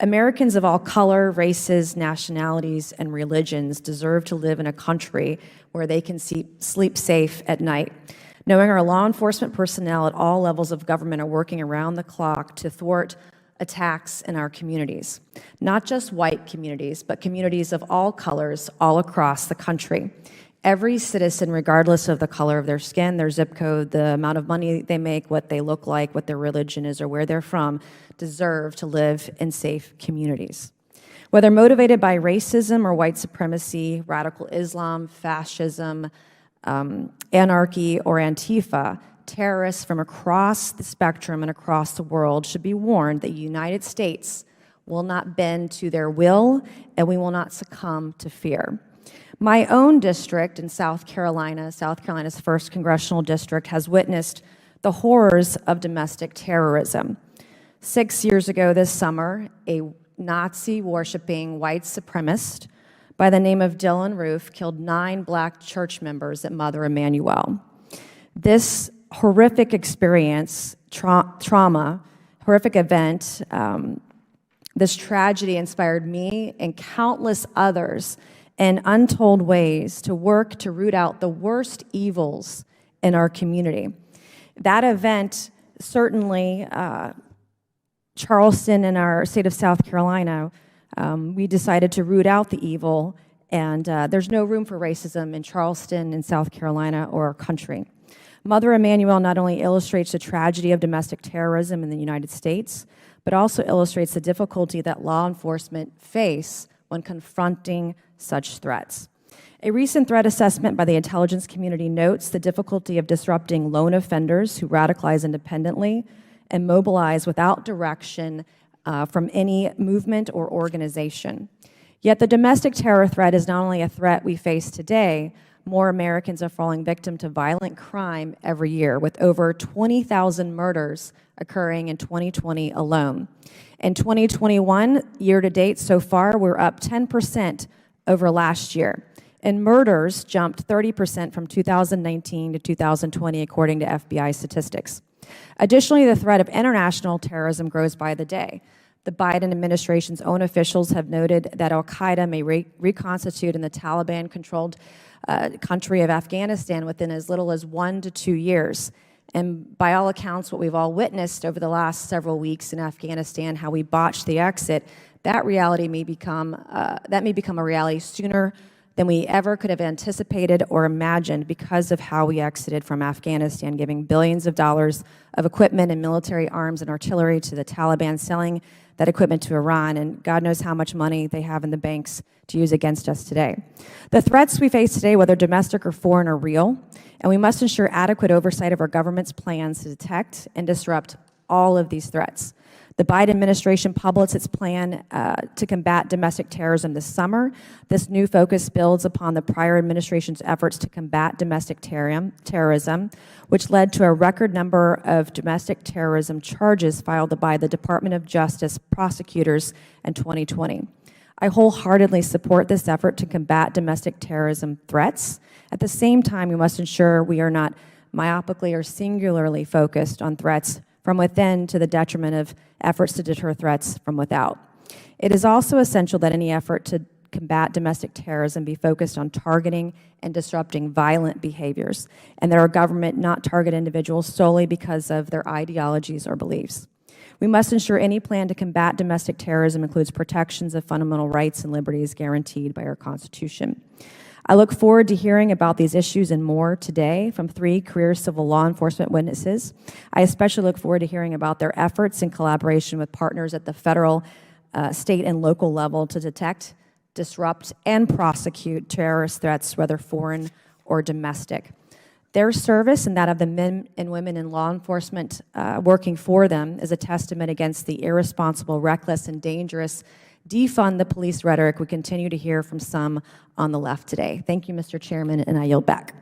Americans of all color, races, nationalities, and religions deserve to live in a country where they can sleep safe at night, knowing our law enforcement personnel at all levels of government are working around the clock to thwart attacks in our communities. Not just white communities, but communities of all colors all across the country. Every citizen, regardless of the color of their skin, their zip code, the amount of money they make, what they look like, what their religion is, or where they're from, deserve to live in safe communities. Whether motivated by racism or white supremacy, radical Islam, fascism, anarchy, or Antifa, terrorists from across the spectrum and across the world should be warned that the United States will not bend to their will, and we will not succumb to fear. My own district in South Carolina's 1st Congressional District, has witnessed the horrors of domestic terrorism. 6 years ago this summer, a Nazi-worshiping white supremacist by the name of Dylan Roof killed 9 black church members at Mother Emanuel. This horrific experience, horrific event, this tragedy inspired me and countless others in untold ways to work to root out the worst evils in our community. That event, certainly Charleston in our state of South Carolina, we decided to root out the evil, and there's no room for racism in Charleston, in South Carolina, or our country. Mother Emanuel not only illustrates the tragedy of domestic terrorism in the United States, but also illustrates the difficulty that law enforcement face when confronting such threats. A recent threat assessment by the intelligence community notes the difficulty of disrupting lone offenders who radicalize independently and mobilize without direction from any movement or organization. Yet the domestic terror threat is not only a threat we face today, more Americans are falling victim to violent crime every year, with over 20,000 murders occurring in 2020 alone. In 2021, year-to-date so far, we're up 10% over last year. And murders jumped 30% from 2019 to 2020, according to FBI statistics. Additionally, the threat of international terrorism grows by the day. The Biden administration's own officials have noted that al-Qaeda may reconstitute in the Taliban-controlled country of Afghanistan within as little as 1 to 2 years. And by all accounts, what we've all witnessed over the last several weeks in Afghanistan, how we botched the exit, that may become a reality sooner than we ever could have anticipated or imagined because of how we exited from Afghanistan, giving billions of dollars of equipment and military arms and artillery to the Taliban, selling that equipment to Iran, and God knows how much money they have in the banks to use against us today. The threats we face today, whether domestic or foreign, are real, and we must ensure adequate oversight of our government's plans to detect and disrupt all of these threats. The Biden administration published its plan to combat domestic terrorism this summer. This new focus builds upon the prior administration's efforts to combat domestic terrorism, which led to a record number of domestic terrorism charges filed by the Department of Justice prosecutors in 2020. I wholeheartedly support this effort to combat domestic terrorism threats. At the same time, we must ensure we are not myopically or singularly focused on threats from within to the detriment of efforts to deter threats from without. It is also essential that any effort to combat domestic terrorism be focused on targeting and disrupting violent behaviors, and that our government not target individuals solely because of their ideologies or beliefs. We must ensure any plan to combat domestic terrorism includes protections of fundamental rights and liberties guaranteed by our Constitution. I look forward to hearing about these issues and more today from 3 career civil law enforcement witnesses. I especially look forward to hearing about their efforts in collaboration with partners at the federal, state, and local level to detect, disrupt, and prosecute terrorist threats, whether foreign or domestic. Their service and that of the men and women in law enforcement working for them is a testament against the irresponsible, reckless, and dangerous defund the police rhetoric we continue to hear from some on the left today. Thank you, Mr. Chairman, and I yield back.